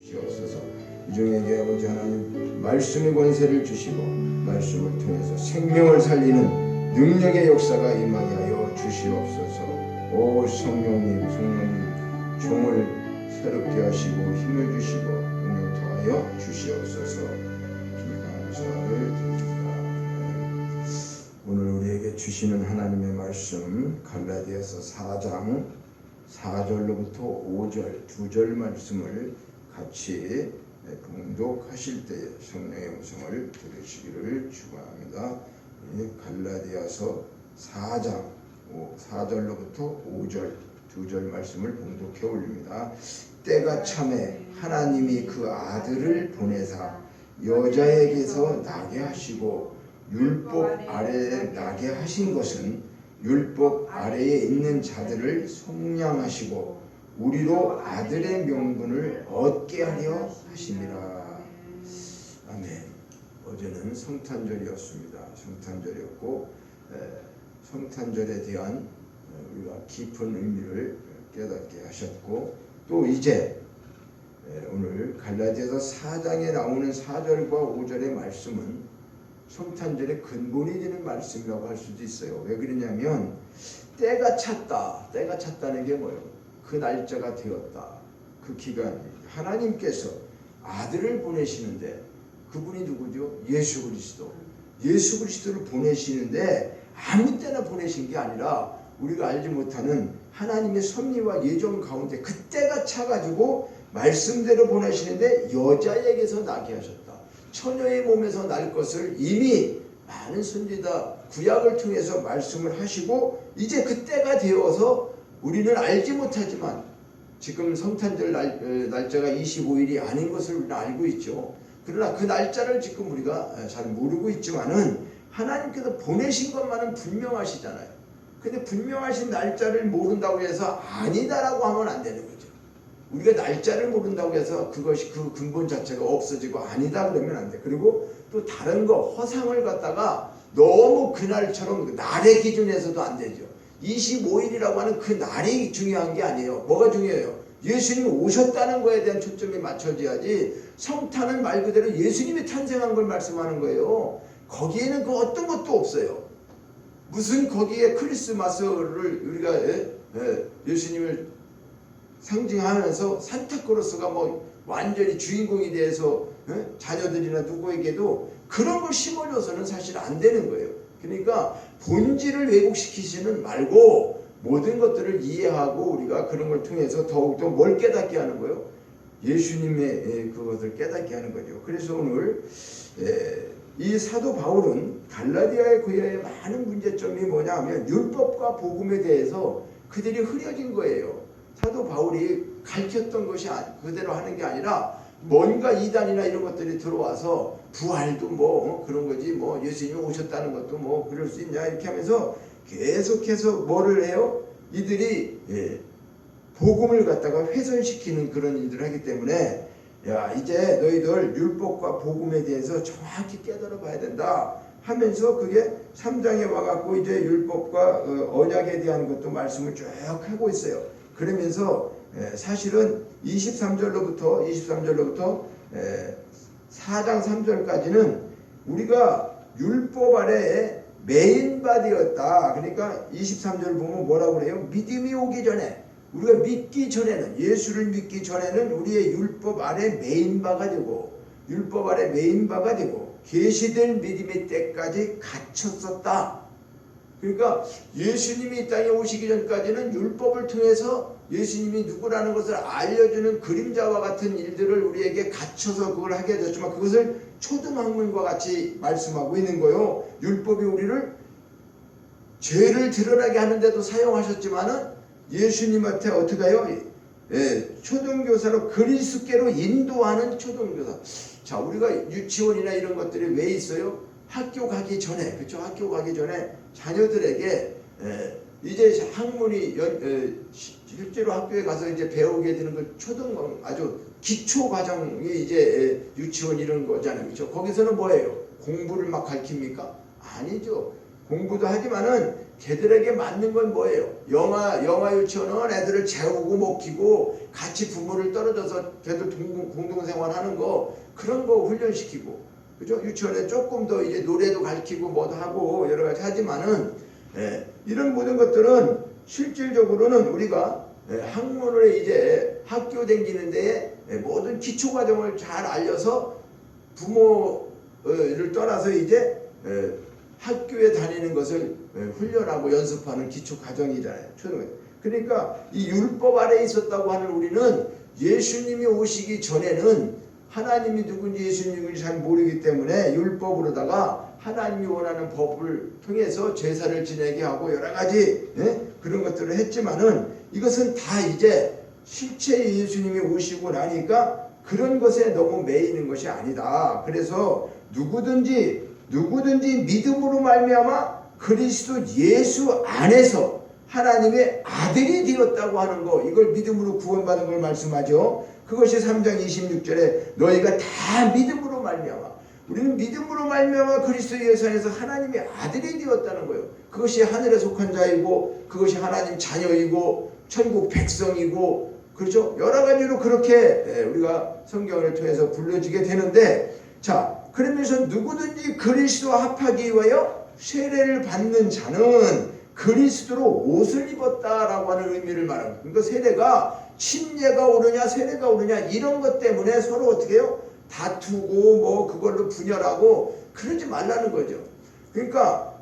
주시옵소서. 이종에게 아버지 하나님 말씀의 권세를 주시고 말씀을 통해서 생명을 살리는 능력의 역사가 임하게 하여 주시옵소서. 오 성령님 종을 새롭게 하시고 힘을 주시고 능력 더하여 주시옵소서. 감사를 드립니다. 오늘 우리에게 주시는 하나님의 말씀 갈라디아서 4장 4절로부터 5절 2절 말씀을 같이 봉독하실 때 성령의 음성을 들으시기를 축원합니다. 갈라디아서 4장 4절로부터 5절 2절 말씀을 봉독해 올립니다. 때가 참에 하나님이 그 아들을 보내사 여자에게서 나게 하시고 율법 아래에 나게 하신 것은 율법 아래에 있는 자들을 속량하시고 우리로 아들의 명분을 얻게 하려 하심이라. 아멘. 어제는 성탄절이었습니다. 성탄절이었고 성탄절에 대한 우리가 깊은 의미를 깨닫게 하셨고 또 이제 오늘 갈라디아서 4장에 나오는 4절과 5절의 말씀은 성탄절의 근본이 되는 말씀이라고 할 수도 있어요. 왜 그러냐면 때가 찼다. 때가 찼다는 게 뭐예요? 그 날짜가 되었다. 그 기간이 하나님께서 아들을 보내시는데 그분이 누구죠? 예수 그리스도. 예수 그리스도를 보내시는데 아무 때나 보내신 게 아니라 우리가 알지 못하는 하나님의 섭리와 예정 가운데 그때가 차가지고 말씀대로 보내시는데 여자에게서 나게 하셨다. 처녀의 몸에서 날 것을 이미 많은 선지자 구약을 통해서 말씀을 하시고 이제 그때가 되어서 우리는 알지 못하지만 지금 성탄절 날짜가 25일이 아닌 것을 우리는 알고 있죠. 그러나 그 날짜를 지금 우리가 잘 모르고 있지만은 하나님께서 보내신 것만은 분명하시잖아요. 근데 분명하신 날짜를 모른다고 해서 아니다라고 하면 안 되는 거죠. 우리가 날짜를 모른다고 해서 그것이 그 근본 자체가 없어지고 아니다 그러면 안 돼. 그리고 또 다른 거 허상을 갖다가 너무 그날처럼 날의 기준에서도 안 되죠. 25일이라고 하는 그 날이 중요한 게 아니에요. 뭐가 중요해요? 예수님이 오셨다는 거에 대한 초점이 맞춰져야지. 성탄은 말 그대로 예수님이 탄생한 걸 말씀하는 거예요. 거기에는 그 어떤 것도 없어요. 무슨 거기에 크리스마스를 우리가 예수님을 상징하면서 산타크로스가 뭐 완전히 주인공이 돼서 자녀들이나 누구에게도 그런 걸 심어줘서는 사실 안 되는 거예요. 그러니까 본질을 왜곡시키지는 말고 모든 것들을 이해하고 우리가 그런 걸 통해서 더욱더 뭘 깨닫게 하는 거예요? 예수님의 그것을 깨닫게 하는 거죠. 그래서 오늘 이 사도 바울은 갈라디아의 교회의 많은 문제점이 뭐냐 하면 율법과 복음에 대해서 그들이 흐려진 거예요. 사도 바울이 가르쳤던 것이 그대로 하는 게 아니라 뭔가 이단이나 이런 것들이 들어와서 부활도 뭐 그런 거지 뭐 예수님이 오셨다는 것도 뭐 그럴 수 있냐 이렇게 하면서 계속해서 뭐를 해요? 이들이 복음을 갖다가 훼손시키는 그런 일들을 하기 때문에 야 이제 너희들 율법과 복음에 대해서 정확히 깨달아 봐야 된다 하면서 그게 3장에 와갖고 이제 율법과 언약에 대한 것도 말씀을 쭉 하고 있어요. 그러면서 사실은 23절로부터 4장 3절까지는 우리가 율법 아래에 메인바디였다. 그러니까 23절 보면 뭐라고 그래요? 믿음이 오기 전에 우리가 믿기 전에는 예수를 믿기 전에는 우리의 율법 아래 메인바가 되고 율법 아래 메인바가 되고 계시될 믿음의 때까지 갇혔었다. 그러니까 예수님이 이 땅에 오시기 전까지는 율법을 통해서 예수님이 누구라는 것을 알려주는 그림자와 같은 일들을 우리에게 갖춰서 그걸 하게 되었지만 그것을 초등학문과 같이 말씀하고 있는 거예요. 율법이 우리를 죄를 드러나게 하는데도 사용하셨지만은 예수님한테 어떻게 해요? 초등교사로 그리스도께로 인도하는 초등교사. 자, 우리가 유치원이나 이런 것들이 왜 있어요? 학교 가기 전에, 그렇죠? 학교 가기 전에 자녀들에게 이제 학문이 실제로 학교에 가서 이제 배우게 되는 걸 아주 기초 과정이 이제 유치원 이런 거잖아요, 그렇죠? 거기서는 뭐예요? 공부를 막 가르칩니까? 아니죠. 공부도 하지만은 걔들에게 맞는 건 뭐예요? 영아 유치원은 애들을 재우고 먹히고 같이 부모를 떨어져서 걔들 공동생활하는 거 그런 거 훈련시키고 그죠? 유치원에 조금 더 이제 노래도 가르치고 뭐도 하고 여러 가지 하지만은 이런 모든 것들은 실질적으로는 우리가 학문을 이제 학교 다니는데 모든 기초 과정을 잘 알려서 부모를 떠나서 이제 학교에 다니는 것을 훈련하고 연습하는 기초 과정이잖아요. 그러니까 이 율법 아래에 있었다고 하는 우리는 예수님이 오시기 전에는 하나님이 누군지 예수님이 잘 모르기 때문에 율법으로다가 하나님이 원하는 법을 통해서 제사를 지내게 하고 여러 가지 그런 것들을 했지만은 이것은 다 이제 실제 예수님이 오시고 나니까 그런 것에 너무 매이는 것이 아니다. 그래서 누구든지 믿음으로 말미암아 그리스도 예수 안에서 하나님의 아들이 되었다고 하는 거, 이걸 믿음으로 구원받은 걸 말씀하죠. 그것이 3장 26절에 너희가 다 믿음으로 말미암아, 우리는 믿음으로 말미암아 그리스도 예수 안에서 하나님의 아들이 되었다는 거예요. 그것이 하늘에 속한 자이고 그것이 하나님 자녀이고 천국 백성이고, 그렇죠? 여러 가지로 그렇게 우리가 성경을 통해서 불러지게 되는데, 자, 그러면서 누구든지 그리스도와 합하기 위하여 세례를 받는 자는 그리스도로 옷을 입었다라고 하는 의미를 말합니다. 그러니까 세례가 침례가 오느냐 세례가 오느냐 이런 것 때문에 서로 어떻게 해요? 다투고 뭐 그걸로 분열하고 그러지 말라는 거죠. 그러니까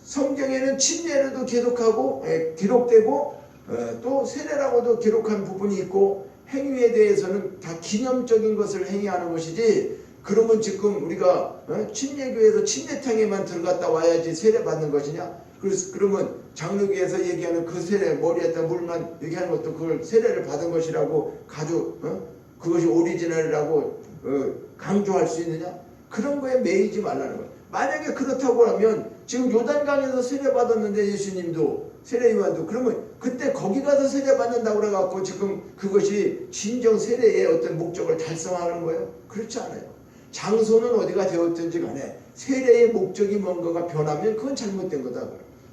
성경에는 침례로도 기록되고 또 세례라고도 기록한 부분이 있고, 행위에 대해서는 다 기념적인 것을 행위하는 것이지, 그러면 지금 우리가 침례교회에서 침례탕에만 들어갔다 와야지 세례 받는 것이냐? 그러면 장로교에서 얘기하는 그 세례, 머리에다 물만 얘기하는 것도 그걸 세례를 받은 것이라고 그것이 오리지널이라고 강조할 수 있느냐? 그런 거에 매이지 말라는 거예요. 만약에 그렇다고 하면 지금 요단강에서 세례 받았는데 예수님도 세례 요한도, 그러면 그때 거기 가서 세례 받는다고 그래갖고 지금 그것이 진정 세례의 어떤 목적을 달성하는 거예요? 그렇지 않아요. 장소는 어디가 되었든지 간에 세례의 목적이 뭔가가 변하면 그건 잘못된 거다.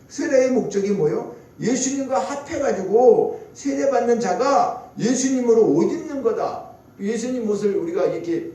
세례의 목적이 뭐예요? 예수님과 합해가지고 세례받는 자가 예수님으로 옷 입는 거다. 예수님 옷을 우리가 이렇게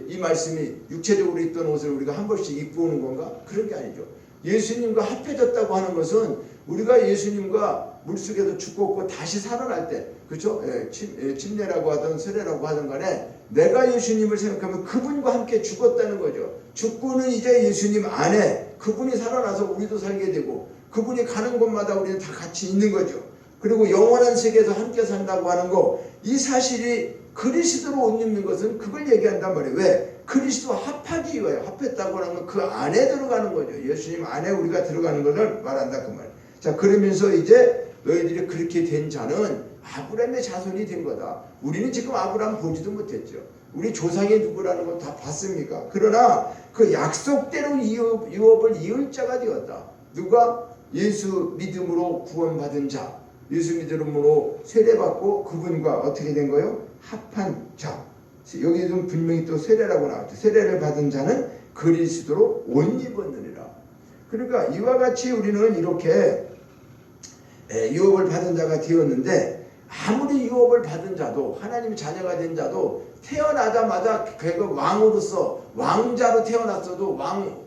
이 말씀이 육체적으로 입던 옷을 우리가 한 벌씩 입고 오는 건가? 그런 게 아니죠. 예수님과 합해졌다고 하는 것은 우리가 예수님과 물속에서 죽었고 다시 살아날 때, 그렇죠? 침례라고 하든 세례라고 하든 간에 내가 예수님을 생각하면 그분과 함께 죽었다는 거죠. 죽고는 이제 예수님 안에 그분이 살아나서 우리도 살게 되고, 그분이 가는 곳마다 우리는 다 같이 있는 거죠. 그리고 영원한 세계에서 함께 산다고 하는 거, 이 사실이 그리스도로 옷 입는 것은 그걸 얘기한단 말이에요. 왜? 그리스도와 합하기 위하여, 합했다고 하는 건 그 안에 들어가는 거죠. 예수님 안에 우리가 들어가는 것을 말한다 그 말. 자, 그러면서 이제 너희들이 그렇게 된 자는 아브라함의 자손이 된 거다. 우리는 지금 아브라함 보지도 못했죠. 우리 조상이 누구라는 걸 다 봤습니까? 그러나 그 약속대로 유업을 이을 자가 되었다. 누가? 예수 믿음으로 구원받은 자, 예수 믿음으로 세례받고 그분과 어떻게 된 거예요? 합한 자. 여기 좀 분명히 또 세례라고 나왔죠. 세례를 받은 자는 그리스도로 옷 입었느니라. 그러니까 이와 같이 우리는 이렇게 유업을 받은 자가 되었는데, 아무리 유업을 받은 자도, 하나님의 자녀가 된 자도 태어나자마자 그가 왕으로서 왕자로 태어났어도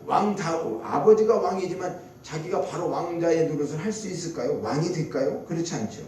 왕다고, 아버지가 왕이지만 자기가 바로 왕자의 노릇을 할 수 있을까요? 왕이 될까요? 그렇지 않죠.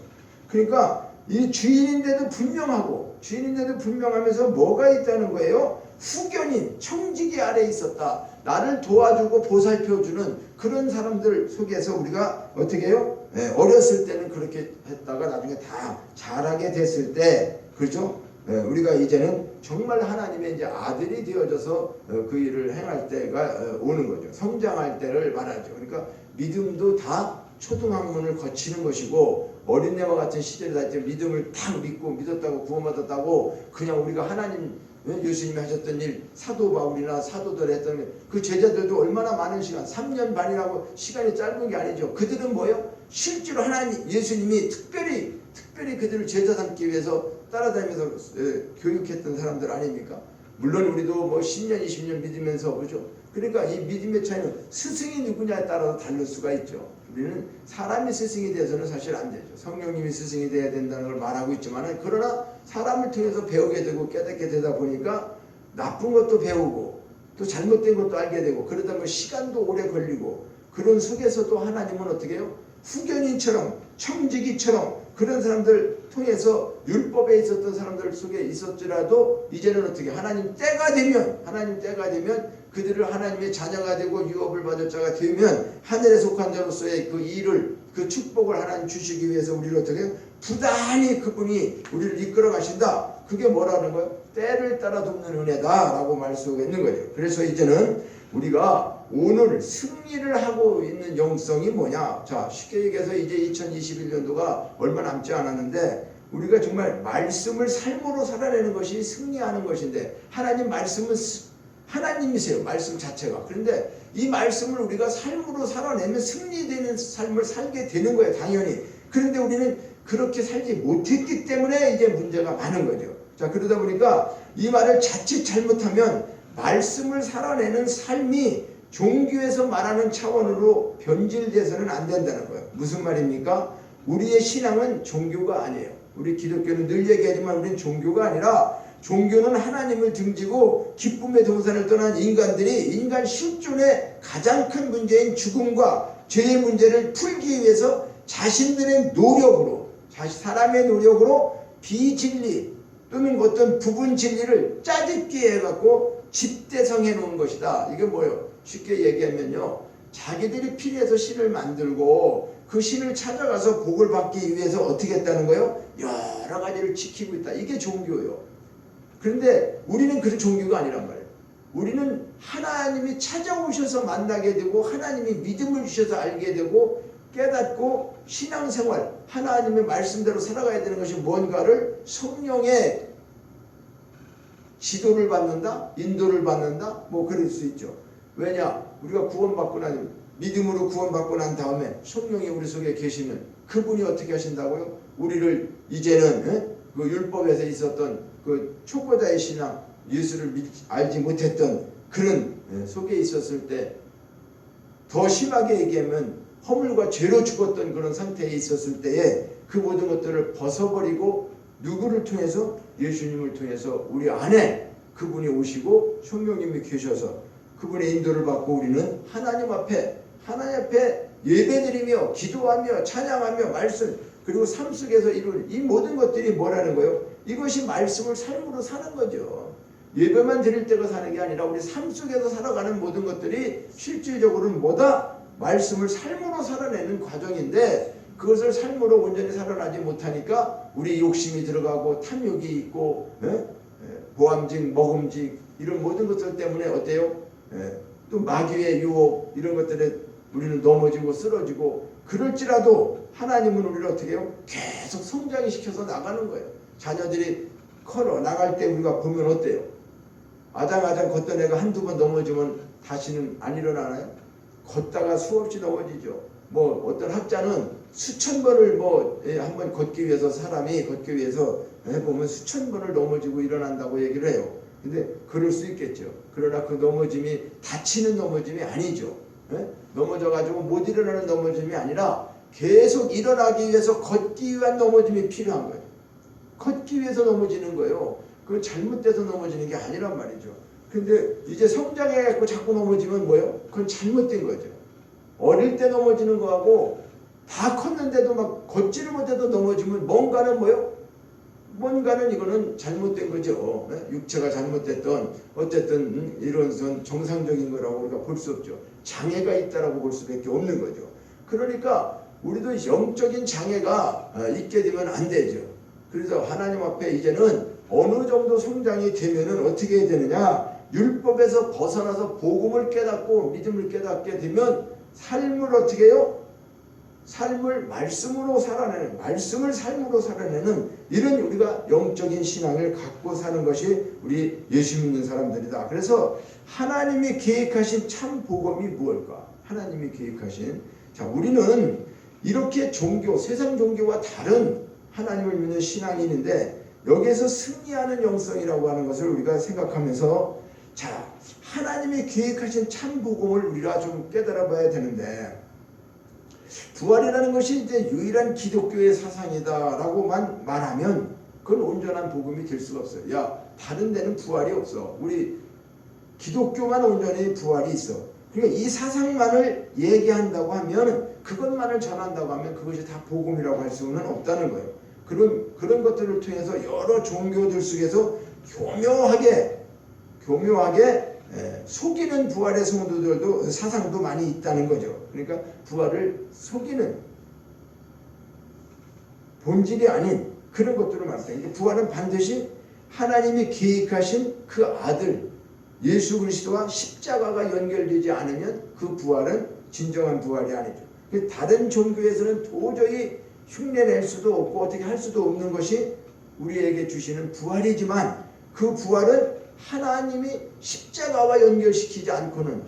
그러니까 이 주인인데도 분명하면서 뭐가 있다는 거예요? 후견인, 청지기 아래에 있었다. 나를 도와주고 보살펴주는 그런 사람들 속에서 우리가 어떻게 해요? 어렸을 때는 그렇게 했다가 나중에 다 자라게 됐을 때, 그렇죠? 우리가 이제는 정말 하나님의 이제 아들이 되어져서 그 일을 행할 때가 오는 거죠. 성장할 때를 말하죠. 그러니까 믿음도 다 초등학문을 거치는 것이고, 어린애와 같은 시절에 다 이제 믿음을 딱 믿고 믿었다고 구원받았다고 그냥 우리가 하나님, 예수님이 하셨던 일, 사도 바울이나 사도들 했던 그 제자들도 얼마나 많은 시간, 3년 반이라고 시간이 짧은 게 아니죠. 그들은 뭐예요? 실제로 하나님, 예수님이 특별히 그들을 제자 삼기 위해서 따라다니면서 교육했던 사람들 아닙니까? 물론 우리도 뭐 10년 20년 믿으면서 보죠. 그러니까 이 믿음의 차이는 스승이 누구냐에 따라서 다를 수가 있죠. 우리는 사람이 스승이 돼서는 사실 안 되죠. 성령님이 스승이 돼야 된다는 걸 말하고 있지만, 그러나 사람을 통해서 배우게 되고 깨닫게 되다 보니까 나쁜 것도 배우고 또 잘못된 것도 알게 되고, 그러다 보면 시간도 오래 걸리고, 그런 속에서도 하나님은 어떻게 해요? 후견인처럼 청지기처럼 그런 사람들 통해서 율법에 있었던 사람들 속에 있었더라도 이제는 어떻게 하나님 때가 되면 그들을 하나님의 자녀가 되고 유업을 받을 자가 되면 하늘에 속한 자로서의 그 일을, 그 축복을 하나님 주시기 위해서 우리를 어떻게 부단히 그분이 우리를 이끌어 가신다. 그게 뭐라는 거예요? 때를 따라 돕는 은혜다라고 말씀하고 있는 거죠. 그래서 이제는 우리가 오늘 승리를 하고 있는 영성이 뭐냐? 자, 쉽게 얘기해서 이제 2021년도가 얼마 남지 않았는데 우리가 정말 말씀을 삶으로 살아내는 것이 승리하는 것인데, 하나님 말씀은 하나님이세요. 말씀 자체가. 그런데 이 말씀을 우리가 삶으로 살아내면 승리되는 삶을 살게 되는 거예요. 당연히. 그런데 우리는 그렇게 살지 못했기 때문에 이제 문제가 많은 거죠. 자, 그러다 보니까 이 말을 자칫 잘못하면 말씀을 살아내는 삶이 종교에서 말하는 차원으로 변질돼서는 안 된다는 거예요. 무슨 말입니까? 우리의 신앙은 종교가 아니에요. 우리 기독교는 늘 얘기하지만 우리는 종교가 아니라, 종교는 하나님을 등지고 기쁨의 동산을 떠난 인간들이 인간 실존의 가장 큰 문제인 죽음과 죄의 문제를 풀기 위해서 자신들의 노력으로, 사람의 노력으로 비진리 또는 어떤 부분 진리를 짜집기 해갖고 집대성해 놓은 것이다. 이게 뭐예요? 쉽게 얘기하면요, 자기들이 필요해서 신을 만들고 그 신을 찾아가서 복을 받기 위해서 어떻게 했다는 거예요? 여러 가지를 지키고 있다. 이게 종교예요. 그런데 우리는 그런 종교가 아니란 말이에요. 우리는 하나님이 찾아오셔서 만나게 되고 하나님이 믿음을 주셔서 알게 되고 깨닫고 신앙생활, 하나님의 말씀대로 살아가야 되는 것이 뭔가를 성령의 지도를 받는다, 인도를 받는다, 뭐 그럴 수 있죠. 왜냐? 우리가 구원받고 나면, 믿음으로 구원받고 난 다음에 성령이 우리 속에 계시면 그분이 어떻게 하신다고요? 우리를 이제는 그 율법에서 있었던 그 초보자의 신앙, 예수를 알지 못했던 그런 속에 있었을 때, 더 심하게 얘기하면 허물과 죄로 죽었던 그런 상태에 있었을 때에 그 모든 것들을 벗어버리고 누구를 통해서? 예수님을 통해서 우리 안에 그분이 오시고 성령님이 계셔서 그분의 인도를 받고 우리는 하나님 앞에 예배드리며 기도하며 찬양하며 말씀, 그리고 삶 속에서 이루는 이 모든 것들이 뭐라는 거예요? 이것이 말씀을 삶으로 사는 거죠. 예배만 드릴 때가 사는 게 아니라 우리 삶 속에서 살아가는 모든 것들이 실질적으로는 뭐다? 말씀을 삶으로 살아내는 과정인데, 그것을 삶으로 온전히 살아나지 못하니까 우리 욕심이 들어가고 탐욕이 있고 보암직, 먹음직 이런 모든 것들 때문에 어때요? 또 마귀의 유혹 이런 것들에 우리는 넘어지고 쓰러지고, 그럴지라도 하나님은 우리를 어떻게 해요? 계속 성장이 시켜서 나가는 거예요. 자녀들이 커러 나갈 때 우리가 보면 어때요? 아장아장 걷던 애가 한두 번 넘어지면 다시는 안 일어나나요? 걷다가 수없이 넘어지죠. 뭐 어떤 학자는 수천 번을 한번 걷기 위해서, 사람이 걷기 위해서 해보면 수천 번을 넘어지고 일어난다고 얘기를 해요. 근데 그럴 수 있겠죠. 그러나 그 넘어짐이 다치는 넘어짐이 아니죠. 넘어져가지고 못 일어나는 넘어짐이 아니라 계속 일어나기 위해서 걷기 위한 넘어짐이 필요한 거예요. 걷기 위해서 넘어지는 거예요. 그건 잘못돼서 넘어지는 게 아니란 말이죠. 근데 이제 성장해갖고 자꾸 넘어지면 뭐예요? 그건 잘못된 거죠. 어릴 때 넘어지는 거하고 다 컸는데도 막 걷지를 못해도 넘어지면 뭔가는 뭐예요? 뭔가는 이거는 잘못된 거죠. 육체가 잘못됐던 어쨌든 이런 정상적인 거라고 우리가 볼 수 없죠. 장애가 있다라고 볼 수밖에 없는 거죠. 그러니까 우리도 영적인 장애가 있게 되면 안 되죠. 그래서 하나님 앞에 이제는 어느 정도 성장이 되면은 어떻게 해야 되느냐? 율법에서 벗어나서 복음을 깨닫고 믿음을 깨닫게 되면 삶을 어떻게 해요? 삶을 말씀으로 살아내는, 말씀을 삶으로 살아내는 이런 우리가 영적인 신앙을 갖고 사는 것이 우리 예수 믿는 사람들이다. 그래서 하나님이 계획하신 참 복음이 무엇일까? 하나님이 계획하신, 자, 우리는 이렇게 종교, 세상 종교와 다른 하나님을 믿는 신앙이 있는데, 여기에서 승리하는 영성이라고 하는 것을 우리가 생각하면서 자, 하나님이 계획하신 참 복음을 우리가 좀 깨달아 봐야 되는데 부활이라는 것이 이제 유일한 기독교의 사상이다라고만 말하면 그건 온전한 복음이 될 수가 없어요. 야, 다른 데는 부활이 없어. 우리 기독교만 온전히 부활이 있어. 그러니까 이 사상만을 얘기한다고 하면 그것만을 전한다고 하면 그것이 다 복음이라고 할 수는 없다는 거예요. 그런 것들을 통해서 여러 종교들 속에서 교묘하게 속이는 부활의 성도들도 사상도 많이 있다는 거죠. 그러니까 부활을 속이는 본질이 아닌 그런 것들을 말합니다. 부활은 반드시 하나님이 계획하신 그 아들 예수 그리스도와 십자가가 연결되지 않으면 그 부활은 진정한 부활이 아니죠. 다른 종교에서는 도저히 흉내낼 수도 없고 어떻게 할 수도 없는 것이 우리에게 주시는 부활이지만 그 부활은 하나님이 십자가와 연결시키지 않고는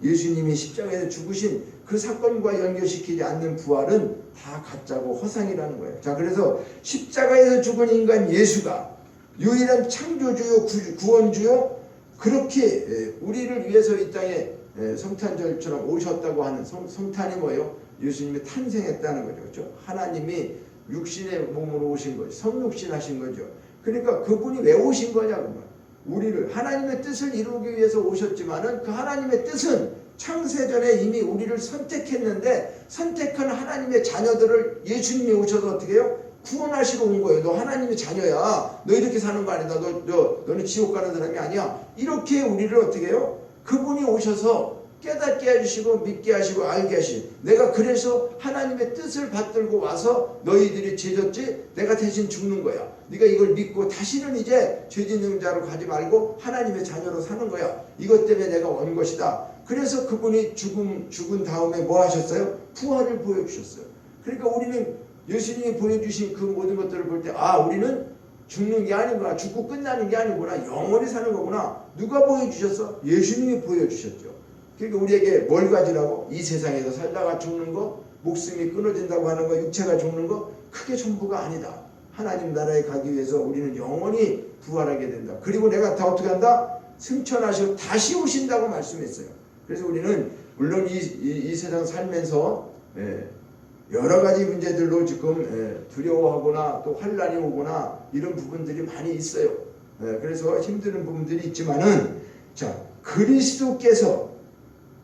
예수님이 십자가에서 죽으신 그 사건과 연결시키지 않는 부활은 다 가짜고 허상이라는 거예요. 자, 그래서 십자가에서 죽은 인간 예수가 유일한 창조주요 구원주요 그렇게 우리를 위해서 이 땅에 성탄절처럼 오셨다고 하는 성탄이 뭐예요? 예수님이 탄생했다는 거죠. 그렇죠? 하나님이 육신의 몸으로 오신 거죠. 성육신 하신 거죠. 그러니까 그분이 왜 오신 거냐고. 우리를 하나님의 뜻을 이루기 위해서 오셨지만은 그 하나님의 뜻은 창세전에 이미 우리를 선택했는데 선택한 하나님의 자녀들을 예수님이 오셔서 어떻게 해요? 구원하시러 온 거예요. 너 하나님의 자녀야. 너 이렇게 사는 거 아니다. 너는 지옥 가는 사람이 아니야. 이렇게 우리를 어떻게 해요? 그분이 오셔서 깨닫게 해주시고 믿게 하시고 알게 하시고 내가 그래서 하나님의 뜻을 받들고 와서 너희들이 죄졌지 내가 대신 죽는 거야. 네가 이걸 믿고 다시는 이제 죄짓는 자로 가지 말고 하나님의 자녀로 사는 거야. 이것 때문에 내가 온 것이다. 그래서 그분이 죽은 다음에 뭐 하셨어요? 부활을 보여주셨어요. 그러니까 우리는 예수님이 보여주신 그 모든 것들을 볼 때 우리는 죽는 게 아니구나. 죽고 끝나는 게 아니구나. 영원히 사는 거구나. 누가 보여주셨어? 예수님이 보여주셨죠. 그러니까 우리에게 뭘 가지라고? 이 세상에서 살다가 죽는 거, 목숨이 끊어진다고 하는 거, 육체가 죽는 거 그게 전부가 아니다. 하나님 나라에 가기 위해서 우리는 영원히 부활하게 된다. 그리고 내가 다 어떻게 한다? 승천하시고 다시 오신다고 말씀했어요. 그래서 우리는 물론 이 세상 살면서 여러 가지 문제들로 지금 두려워하거나 또 환난이 오거나 이런 부분들이 많이 있어요. 그래서 힘드는 부분들이 있지만은 자, 그리스도께서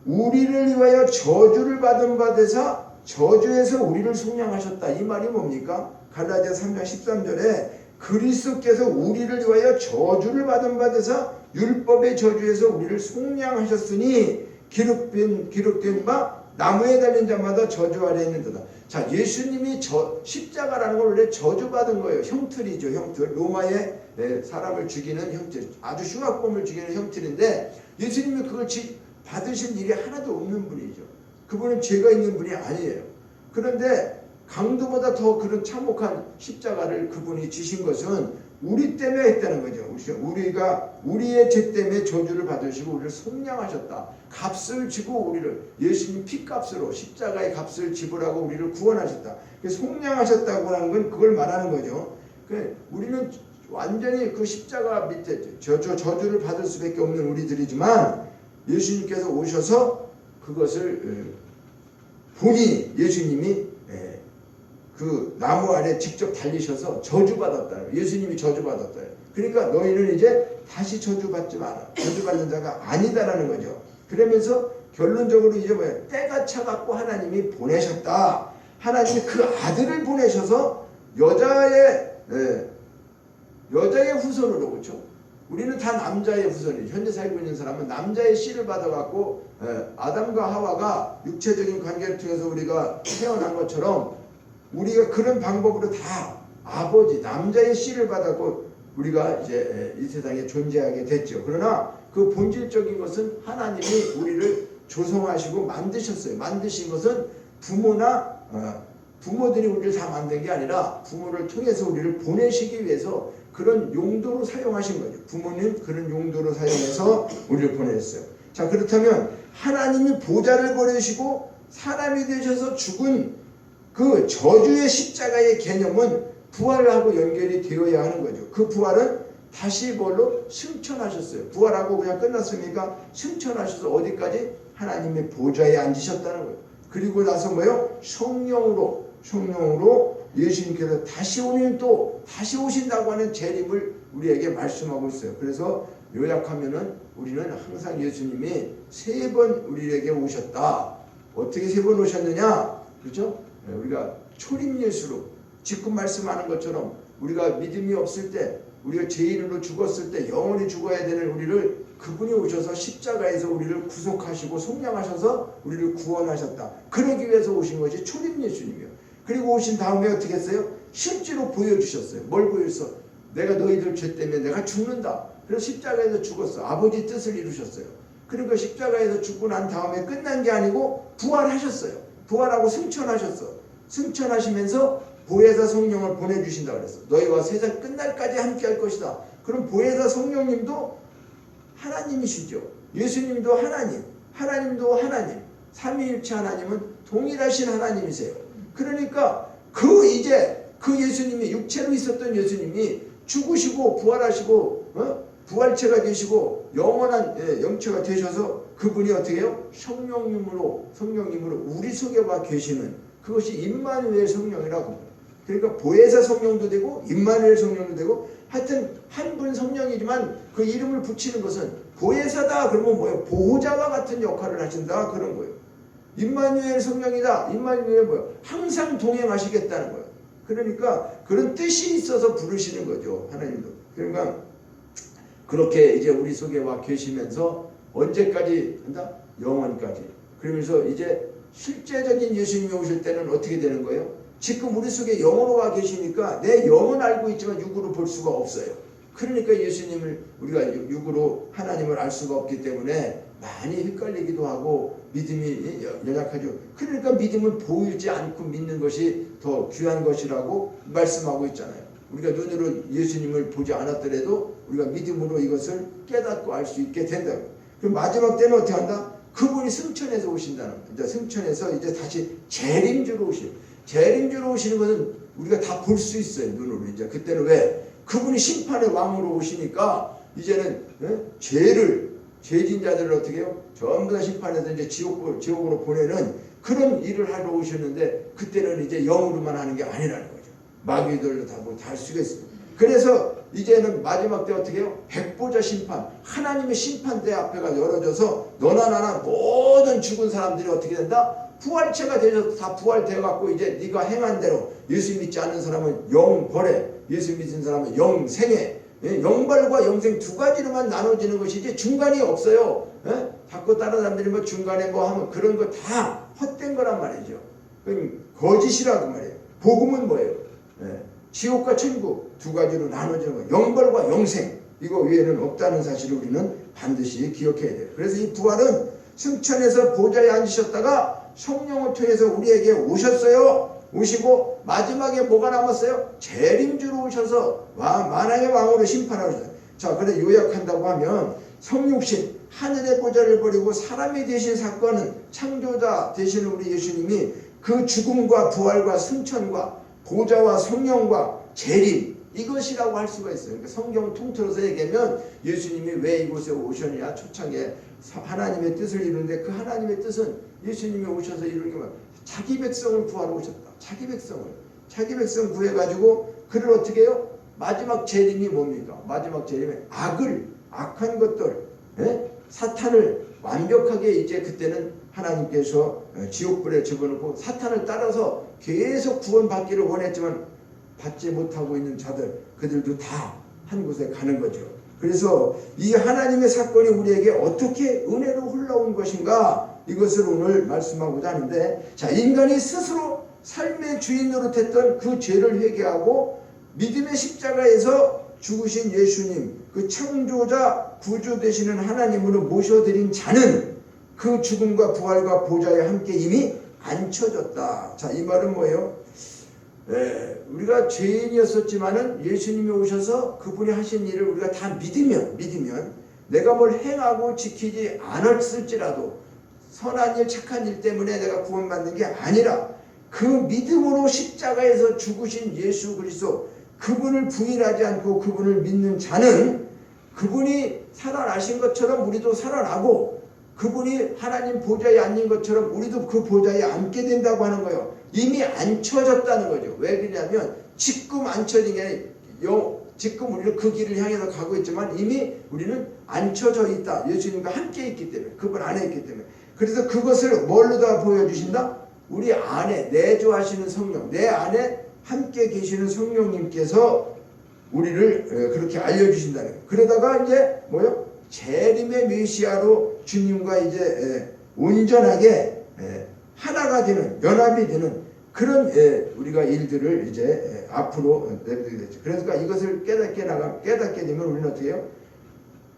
우리를 위하여 저주를 받은 바 되사 저주에서 우리를 속량하셨다. 이 말이 뭡니까? 갈라디아 3장 13절에 그리스도께서 우리를 위하여 저주를 받은 바 되사 율법의 저주에서 우리를 속량하셨으니 기록된 바 나무에 달린 자마다 저주 아래에 있는도다. 자, 예수님이 십자가라는 걸 원래 저주받은 거예요. 형틀이죠. 형틀. 로마의 사람을 죽이는 형틀. 아주 흉악범을 죽이는 형틀인데 예수님이 그걸 받으신 일이 하나도 없는 분이죠. 그분은 죄가 있는 분이 아니에요. 그런데 강도보다 더 그런 참혹한 십자가를 그분이 지신 것은 우리 때문에 했다는 거죠. 우리의 죄 때문에 저주를 받으시고 우리를 속량하셨다. 값을 지고 우리를 예수님 피값으로 십자가의 값을 지불하고 우리를 구원하셨다. 속량하셨다고 하는 건 그걸 말하는 거죠. 우리는 완전히 그 십자가 밑에 저주를 받을 수밖에 없는 우리들이지만 예수님께서 오셔서 그것을 예수님이 그 나무 아래 직접 달리셔서 저주받았다. 예수님이 저주받았다. 그러니까 너희는 이제 다시 저주받지 마라. 저주받는 자가 아니다라는 거죠. 그러면서 결론적으로 이제 뭐예요? 때가 차갖고 하나님이 보내셨다. 하나님이 그 아들을 보내셔서 여자의 후손으로, 그렇죠? 우리는 다 남자의 후손이에요. 현재 살고 있는 사람은 남자의 씨를 받아갖고 아담과 하와가 육체적인 관계를 통해서 우리가 태어난 것처럼 우리가 그런 방법으로 다 남자의 씨를 받았고 우리가 이제 이 세상에 존재하게 됐죠. 그러나 그 본질적인 것은 하나님이 우리를 조성하시고 만드셨어요. 만드신 것은 부모들이 우리를 다 만든 게 아니라 부모를 통해서 우리를 보내시기 위해서 그런 용도로 사용하신 거죠. 부모님 그런 용도로 사용해서 우리를 보내셨어요. 자, 그렇다면 하나님이 보좌를 버리시고 사람이 되셔서 죽은 그 저주의 십자가의 개념은 부활하고 연결이 되어야 하는 거죠. 그 부활은 다시 뭘로? 승천하셨어요. 부활하고 그냥 끝났습니까? 승천하셔서 어디까지? 하나님의 보좌에 앉으셨다는 거예요. 그리고 나서 뭐요? 성령으로 예수님께서 다시 오면 또 다시 오신다고 하는 재림을 우리에게 말씀하고 있어요. 그래서 요약하면은 우리는 항상 예수님이 3번 우리에게 오셨다. 어떻게 3번 오셨느냐? 그렇죠? 우리가 초림 예수로 지금 말씀하는 것처럼 우리가 믿음이 없을 때, 우리가 죄인으로 죽었을 때 영원히 죽어야 되는 우리를 그분이 오셔서 십자가에서 우리를 구속하시고 속량하셔서 우리를 구원하셨다. 그러기 위해서 오신 것이 초림 예수님이에요. 그리고 오신 다음에 어떻게 했어요? 실제로 보여주셨어요. 뭘 보여줬어? 내가 너희들 죄 때문에 내가 죽는다. 그래서 십자가에서 죽었어. 아버지 뜻을 이루셨어요. 그러니까 십자가에서 죽고 난 다음에 끝난 게 아니고 부활하셨어요. 부활하고 승천하셨어. 승천하시면서 보혜사 성령을 보내주신다 그랬어. 너희와 세상 끝날까지 함께 할 것이다. 그럼 보혜사 성령님도 하나님이시죠. 예수님도 하나님도 하나님. 삼위일체 하나님은 동일하신 하나님이세요. 그러니까 그 예수님이 육체로 있었던 예수님이 죽으시고 부활하시고 부활체가 되시고 영원한 영체가 되셔서 그분이 어떻게 해요? 성령님으로 우리 속에 와 계시는 그것이 임마누엘 성령이라고 합니다. 그러니까 보혜사 성령도 되고 임마누엘 성령도 되고 하여튼 한 분 성령이지만 그 이름을 붙이는 것은 보혜사다 그러면 뭐예요? 보호자와 같은 역할을 하신다 그런 거예요. 임마누엘 성령이다. 임마누엘은 뭐예요? 항상 동행하시겠다는 거예요. 그러니까 그런 뜻이 있어서 부르시는 거죠. 하나님도. 그러니까 그렇게 이제 우리 속에 와 계시면서 언제까지 한다? 영원까지. 그러면서 이제 실제적인 예수님이 오실 때는 어떻게 되는 거예요? 지금 우리 속에 영으로 와 계시니까 내 영은 알고 있지만 육으로 볼 수가 없어요. 그러니까 예수님을 우리가 육으로 하나님을 알 수가 없기 때문에 많이 헷갈리기도 하고 믿음이 연약하죠. 그러니까 믿음은 보이지 않고 믿는 것이 더 귀한 것이라고 말씀하고 있잖아요. 우리가 눈으로 예수님을 보지 않았더라도 우리가 믿음으로 이것을 깨닫고 알 수 있게 된다. 그럼 마지막 때는 어떻게 한다? 그분이 승천해서 오신다는 거예요. 이제 승천해서 이제 다시 재림주로 오시는 것은 우리가 다 볼 수 있어요. 눈으로. 이제 그때는 왜? 그분이 심판의 왕으로 오시니까 이제는 죄진 자들을 어떻게 해요? 전부 다 심판해서 이제 지옥으로 보내는 그런 일을 하러 오셨는데 그때는 이제 영으로만 하는 게 아니라는 거죠. 마귀들도 다 할 수가 있어요. 그래서 이제는 마지막 때 어떻게 해요? 백보자 심판, 하나님의 심판대 앞에가 열어져서 너나 나나 모든 죽은 사람들이 어떻게 된다? 부활체가 되셔서 다 부활되어 갖고 이제 네가 행한 대로 예수 믿지 않는 사람은 영벌에, 예수 믿는 사람은 영생에, 영벌과 영생 두 가지로만 나눠지는 것이지 중간이 없어요. 자꾸 다른 사람들이 뭐 중간에 뭐 하면 그런 거 다 헛된 거란 말이죠. 거짓이라고 말이에요. 복음은 뭐예요? 지옥과 천국 두 가지로 나눠지는 거예요. 영벌과 영생 이거 외에는 없다는 사실을 우리는 반드시 기억해야 돼요. 그래서 이 부활은 승천해서 보좌에 앉으셨다가 성령을 통해서 우리에게 오셨어요. 오시고 마지막에 뭐가 남았어요? 재림주로 오셔서 만왕의 왕으로 심판하셨어요. 자, 그래 요약한다고 하면 성육신 하늘의 보좌를 버리고 사람이 되신 사건은 창조자 되시는 우리 예수님이 그 죽음과 부활과 승천과 보좌와 성령과 재림 이것이라고 할 수가 있어요. 그러니까 성경을 통틀어서 얘기하면 예수님이 왜 이곳에 오셨냐 초창기에 하나님의 뜻을 이루는데 그 하나님의 뜻은 예수님이 오셔서 이루는 게 뭐야? 자기 백성을 구하러 오셨다. 자기 백성 구해가지고 그를 어떻게 해요? 마지막 재림이 뭡니까? 마지막 재림에 악한 것들 사탄을 완벽하게 이제 그때는 하나님께서 지옥불에 집어넣고 사탄을 따라서 계속 구원받기를 원했지만 받지 못하고 있는 자들 그들도 다 한 곳에 가는 거죠. 그래서 이 하나님의 사건이 우리에게 어떻게 은혜로 흘러온 것인가 이것을 오늘 말씀하고자 하는데 자 인간이 스스로 삶의 주인 노릇했던 그 죄를 회개하고 믿음의 십자가에서 죽으신 예수님 그 창조자 구주 되시는 하나님으로 모셔드린 자는 그 죽음과 부활과 보좌에 함께 이미 앉혀졌다. 자, 이 말은 뭐예요? 우리가 죄인이었었지만은 예수님이 오셔서 그분이 하신 일을 우리가 다 믿으면 내가 뭘 행하고 지키지 않았을지라도 선한 일 착한 일 때문에 내가 구원받는 게 아니라 그 믿음으로 십자가에서 죽으신 예수 그리스도, 그분을 부인하지 않고 그분을 믿는 자는 그분이 살아나신 것처럼 우리도 살아나고, 그분이 하나님 보좌에 앉는 것처럼 우리도 그 보좌에 앉게 된다고 하는 거예요. 이미 앉혀졌다는 거죠. 왜 그러냐면 지금 앉혀진 게 아니라 지금 우리는 그 길을 향해서 가고 있지만 이미 우리는 앉혀져 있다. 예수님과 함께 있기 때문에, 그분 안에 있기 때문에. 그래서 그것을 뭘로 다 보여주신다? 우리 안에 내주하시는 성령, 내 안에 함께 계시는 성령님께서 우리를 그렇게 알려주신다는 거예요. 그러다가 이제 뭐요? 재림의 메시아로 주님과 이제 온전하게 하나가 되는, 연합이 되는 그런 우리가 일들을 이제 앞으로 내비두게 됐죠. 그러니까 이것을 깨닫게 되면 우리는 어떻게 해요?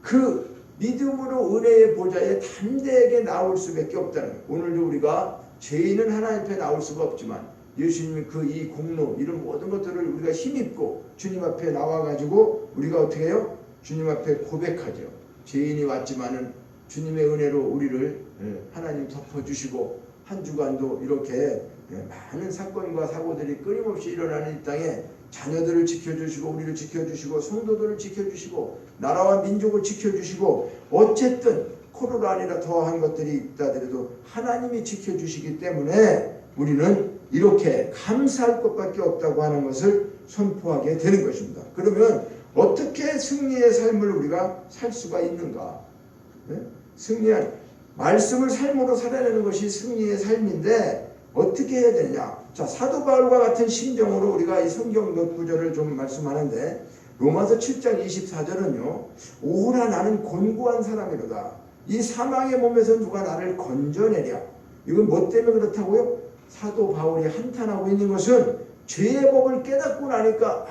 그 믿음으로 은혜의 보좌에 담대하게 나올 수밖에 없다는 거예요. 오늘도 우리가 죄인은 하나님 앞에 나올 수가 없지만 예수님이 그 이 공로, 이런 모든 것들을 우리가 힘입고 주님 앞에 나와가지고 우리가 어떻게 해요? 주님 앞에 고백하죠. 죄인이 왔지만은 주님의 은혜로 우리를 하나님 덮어주시고, 한 주간도 이렇게 많은 사건과 사고들이 끊임없이 일어나는 이 땅에 자녀들을 지켜주시고, 우리를 지켜주시고, 성도들을 지켜주시고, 나라와 민족을 지켜주시고, 어쨌든 코로나 아니라 더한 것들이 있다 하더라도 하나님이 지켜주시기 때문에 우리는 이렇게 감사할 것밖에 없다고 하는 것을 선포하게 되는 것입니다. 그러면 어떻게 승리의 삶을 우리가 살 수가 있는가? 승리한 말씀을 삶으로 살아내는 것이 승리의 삶인데 어떻게 해야 되느냐? 자, 사도 바울과 같은 심정으로 우리가 이 성경 몇 구절을 좀 말씀하는데, 로마서 7장 24절은요. 오호라 나는 곤고한 사람이로다. 이 사망의 몸에서 누가 나를 건져내랴. 이건 뭐 때문에 그렇다고요? 사도 바울이 한탄하고 있는 것은 죄의 법을 깨닫고 나니까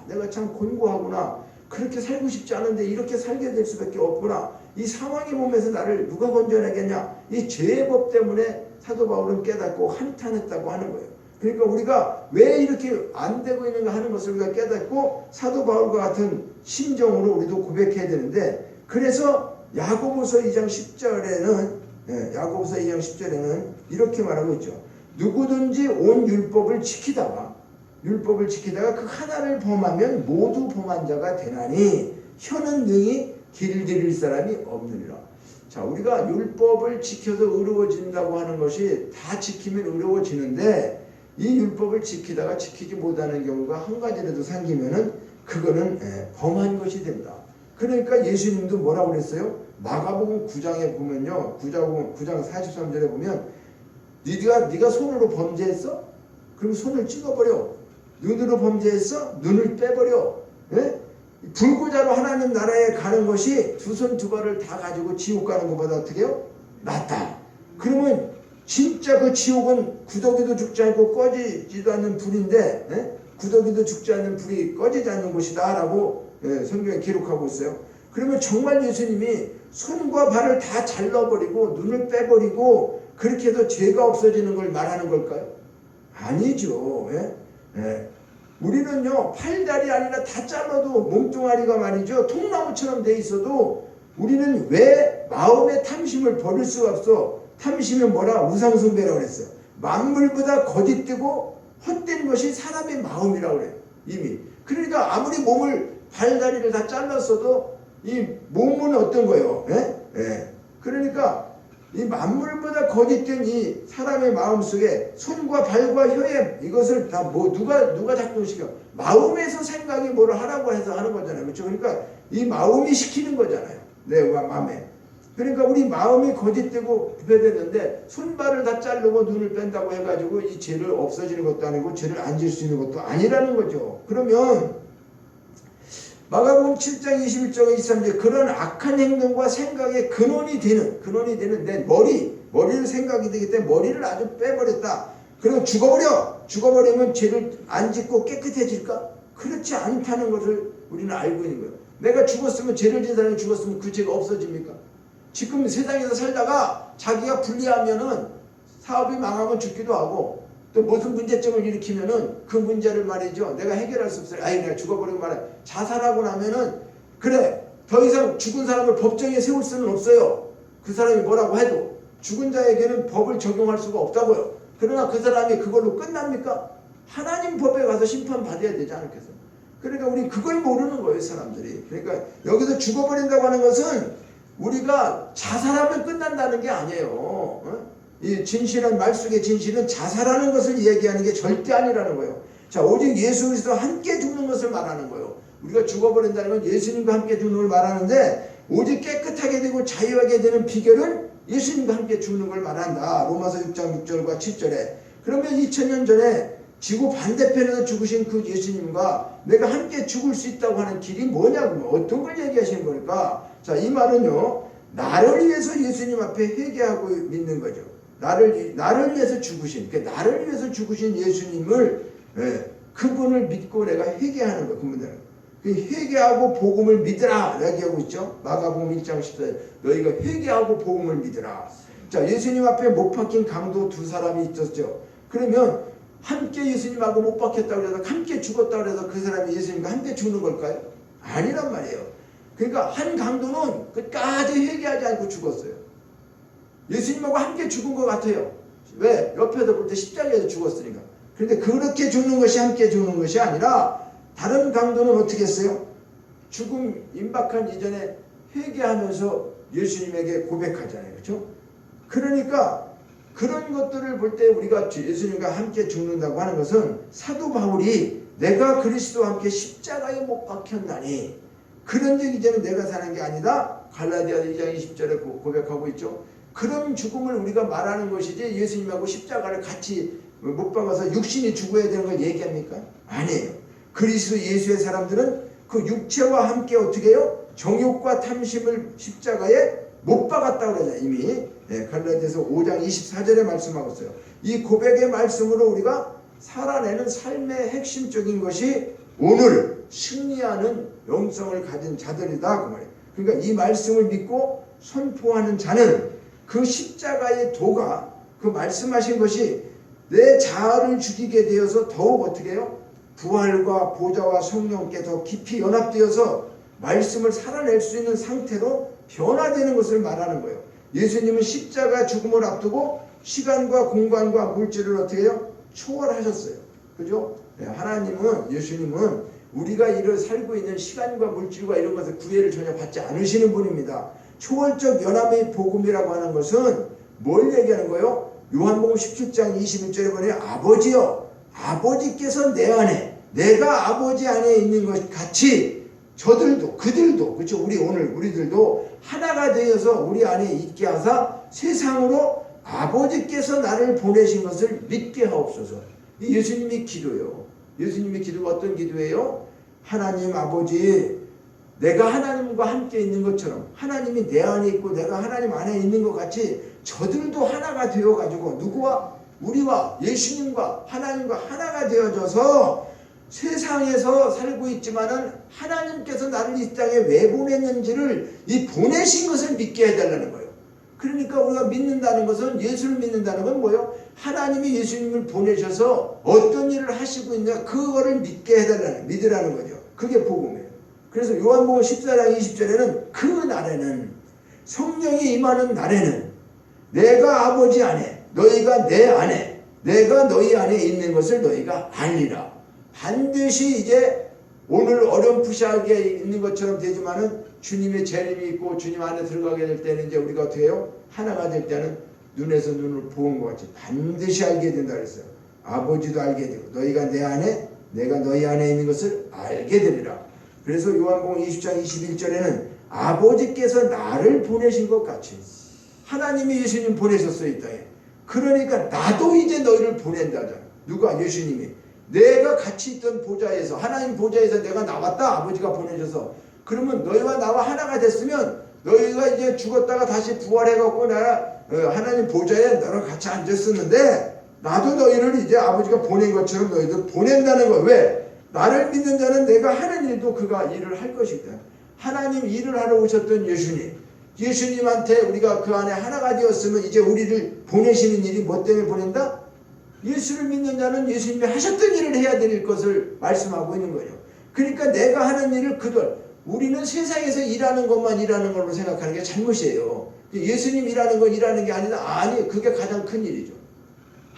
내가 참 곤고하구나. 그렇게 살고 싶지 않은데 이렇게 살게 될 수밖에 없구나. 이 사망의 몸에서 나를 누가 건져내겠냐. 이 죄의 법 때문에 사도 바울은 깨닫고 한탄했다고 하는 거예요. 그러니까 우리가 왜 이렇게 안 되고 있는가 하는 것을 우리가 깨닫고 사도 바울과 같은 심정으로 우리도 고백해야 되는데, 그래서 야고보서 2장 10절에는 야고보서 2장 10절에는 이렇게 말하고 있죠. 누구든지 온 율법을 지키다가 그 하나를 범하면 모두 범한 자가 되나니 혀는 능히 길들일 사람이 없느니라. 자, 우리가 율법을 지켜서 의로워진다고 하는 것이 다 지키면 의로워지는데, 이 율법을 지키다가 지키지 못하는 경우가 한 가지라도 생기면은 그거는 범한 것이 된다. 그러니까 예수님도 뭐라고 그랬어요? 마가복음 9장에 보면요, 9장 43절에 보면 네가 손으로 범죄했어? 그럼 손을 찍어버려. 눈으로 범죄했어? 눈을 빼버려. 예? 불구자로 하나님 나라에 가는 것이 두 손 두 발을 다 가지고 지옥 가는 것보다 어떻게 해요? 낫다. 그러면 진짜 그 지옥은 구더기도 죽지 않고 꺼지지도 않는 불인데, 구더기도 죽지 않는 불이 꺼지지 않는 곳이다 라고 성경에 기록하고 있어요. 그러면 정말 예수님이 손과 발을 다 잘라버리고 눈을 빼버리고 그렇게 해서 죄가 없어지는 걸 말하는 걸까요? 아니죠. 우리는요, 팔다리 아니라 다 잘라도 몸뚱아리가 말이죠, 통나무처럼 돼 있어도 우리는 왜 마음의 탐심을 버릴 수가 없어? 탐심은 뭐라? 우상숭배라고 그랬어요. 만물보다 거짓되고 헛된 것이 사람의 마음이라고 그래요. 이미. 그러니까 아무리 몸을 발다리를 다 잘랐어도 이 몸은 어떤 거예요? 그러니까 이 만물보다 거짓된 이 사람의 마음 속에 손과 발과 혀에 이것을 다 누가 작동시켜? 마음에서 생각이 뭐를 하라고 해서 하는 거잖아요. 그렇죠? 그러니까 이 마음이 시키는 거잖아요. 내 마음에. 그러니까 우리 마음이 거짓되고 부패되는데 손발을 다 자르고 눈을 뺀다고 해가지고 이 죄를 없어지는 것도 아니고 죄를 안 질 수 있는 것도 아니라는 거죠. 그러면 마가복음 7장 21절 23절 그런 악한 행동과 생각의 근원이 되는 내 머리를 생각이 되기 때문에 머리를 아주 빼버렸다. 그리고 죽어버리면 죄를 안 짓고 깨끗해질까? 그렇지 않다는 것을 우리는 알고 있는 거예요. 내가 죽었으면, 죄를 지은 사람이 죽었으면 그 죄가 없어집니까? 지금 세상에서 살다가 자기가 불리하면은 사업이 망하면 죽기도 하고 또 무슨 문제점을 일으키면은 그 문제를 말이죠, 내가 해결할 수 없어요. 내가 죽어버리고 말해. 자살하고 나면은 그래, 더 이상 죽은 사람을 법정에 세울 수는 없어요. 그 사람이 뭐라고 해도 죽은 자에게는 법을 적용할 수가 없다고요. 그러나 그 사람이 그걸로 끝납니까? 하나님 법에 가서 심판받아야 되지 않겠어요? 그러니까 우리 그걸 모르는 거예요, 사람들이. 그러니까 여기서 죽어버린다고 하는 것은 우리가 자살하면 끝난다는 게 아니에요. 이 진실한 말 속의 진실은 자살하는 것을 얘기하는 게 절대 아니라는 거예요. 자, 오직 예수 그리스도와 함께 죽는 것을 말하는 거예요. 우리가 죽어버린다는 건 예수님과 함께 죽는 걸 말하는데, 오직 깨끗하게 되고 자유하게 되는 비결은 예수님과 함께 죽는 걸 말한다. 로마서 6장 6절과 7절에. 그러면 2000년 전에 지구 반대편에서 죽으신 그 예수님과 내가 함께 죽을 수 있다고 하는 길이 뭐냐고, 어떤 걸 얘기하시는 거니까. 자, 이 말은요, 나를 위해서 예수님 앞에 회개하고 믿는 거죠. 나를 위해서 죽으신, 그러니까 나를 위해서 죽으신 예수님을, 그분을 믿고 내가 회개하는 거예요. 그분들은 회개하고 복음을 믿으라 얘기하고 있죠. 마가복음 1장 14절, 너희가 회개하고 복음을 믿으라. 자, 예수님 앞에 못 박힌 강도 두 사람이 있었죠. 그러면 함께 예수님하고 못 박혔다고 해서 함께 죽었다고 해서 그 사람이 예수님과 함께 죽는 걸까요? 아니란 말이에요. 그러니까 한 강도는 끝까지 회개하지 않고 죽었어요. 예수님하고 함께 죽은 것 같아요. 왜? 옆에서 볼 때 십자가에서 죽었으니까. 그런데 그렇게 죽는 것이 함께 죽는 것이 아니라, 다른 강도는 어떻게 했어요? 죽음 임박한 이전에 회개하면서 예수님에게 고백하잖아요. 그렇죠? 그러니까 그런 것들을 볼 때 우리가 예수님과 함께 죽는다고 하는 것은, 사도 바울이 내가 그리스도와 함께 십자가에 못 박혔나니 그런즉 이제는 내가 사는 게 아니다, 갈라디아서 2장 20절에 고백하고 있죠. 그런 죽음을 우리가 말하는 것이지 예수님하고 십자가를 같이 못 박아서 육신이 죽어야 되는 걸 얘기합니까? 아니에요. 그리스도 예수의 사람들은 그 육체와 함께 어떻게 해요? 정욕과 탐심을 십자가에 못 박았다고 그러잖아요. 이미 갈라디아서 5장 24절에 말씀하고 있어요. 이 고백의 말씀으로 우리가 살아내는 삶의 핵심적인 것이 오늘 승리하는 영성을 가진 자들이다 그 말이에요. 그러니까 이 말씀을 믿고 선포하는 자는 그 십자가의 도가, 그 말씀하신 것이 내 자아를 죽이게 되어서 더욱 어떻게 해요? 부활과 보좌와 성령께 더 깊이 연합되어서 말씀을 살아낼 수 있는 상태로 변화되는 것을 말하는 거예요. 예수님은 십자가 죽음을 앞두고 시간과 공간과 물질을 어떻게 해요? 초월하셨어요. 그죠? 하나님은, 예수님은 우리가 살고 있는 시간과 물질과 이런 것을 구애를 전혀 받지 않으시는 분입니다. 초월적 연합의 복음이라고 하는 것은 뭘 얘기하는 거예요? 요한복음 17장 21절에 보니 아버지여, 아버지께서 내 안에, 내가 아버지 안에 있는 것 같이 저들도, 그들도, 그렇죠? 우리들도 하나가 되어서 우리 안에 있게 하사 세상으로 아버지께서 나를 보내신 것을 믿게 하옵소서. 이 예수님의 기도예요. 예수님의 기도가 어떤 기도예요? 하나님 아버지, 내가 하나님과 함께 있는 것처럼 하나님이 내 안에 있고 내가 하나님 안에 있는 것 같이 저들도 하나가 되어가지고, 누구와? 우리와 예수님과 하나님과 하나가 되어져서 세상에서 살고 있지만은 하나님께서 나를 이 땅에 왜 보냈는지를, 이 보내신 것을 믿게 해달라는 거예요. 그러니까 우리가 믿는다는 것은, 예수를 믿는다는 건 뭐예요? 하나님이 예수님을 보내셔서 어떤 일을 하시고 있냐, 그거를 믿으라는 거죠. 그게 복음이에요. 그래서 요한복음 14장 20절에는 그 날에는, 성령이 임하는 날에는 내가 아버지 안에, 너희가 내 안에, 내가 너희 안에 있는 것을 너희가 알리라. 반드시 이제 오늘 어렴풋하게 있는 것처럼 되지만은 주님의 재림이 있고 주님 안에 들어가게 될 때는 이제 우리가 어떻게 해요? 하나가 될 때는 눈에서 눈을 보는 것 같이 반드시 알게 된다 그랬어요. 아버지도 알게 되고 너희가 내 안에, 내가 너희 안에 있는 것을 알게 되리라. 그래서 요한복음 20장 21절에는 아버지께서 나를 보내신 것 같이, 하나님이 예수님 보내셨어요, 이 땅에. 그러니까 나도 이제 너희를 보낸다잖아. 누가? 예수님이. 내가 같이 있던 보좌에서, 하나님 보좌에서 내가 나왔다, 아버지가 보내셔서. 그러면 너희와 나와 하나가 됐으면 너희가 이제 죽었다가 다시 부활해갖고 내가 하나님 보좌에 너랑 같이 앉았었는데, 나도 너희를 이제 아버지가 보낸 것처럼 너희들 보낸다는 거야. 왜? 나를 믿는 자는 내가 하는 일도 그가 일을 할 것이다. 하나님 일을 하러 오셨던 예수님한테 우리가 그 안에 하나가 되었으면 이제 우리를 보내시는 일이 뭐 때문에 보낸다? 예수를 믿는 자는 예수님이 하셨던 일을 해야 될 것을 말씀하고 있는 거예요. 그러니까 내가 하는 일을 우리는 세상에서 일하는 것만 일하는 걸로 생각하는 게 잘못이에요. 예수님 일하는 건 일하는 게 아니라, 아니, 그게 가장 큰 일이죠.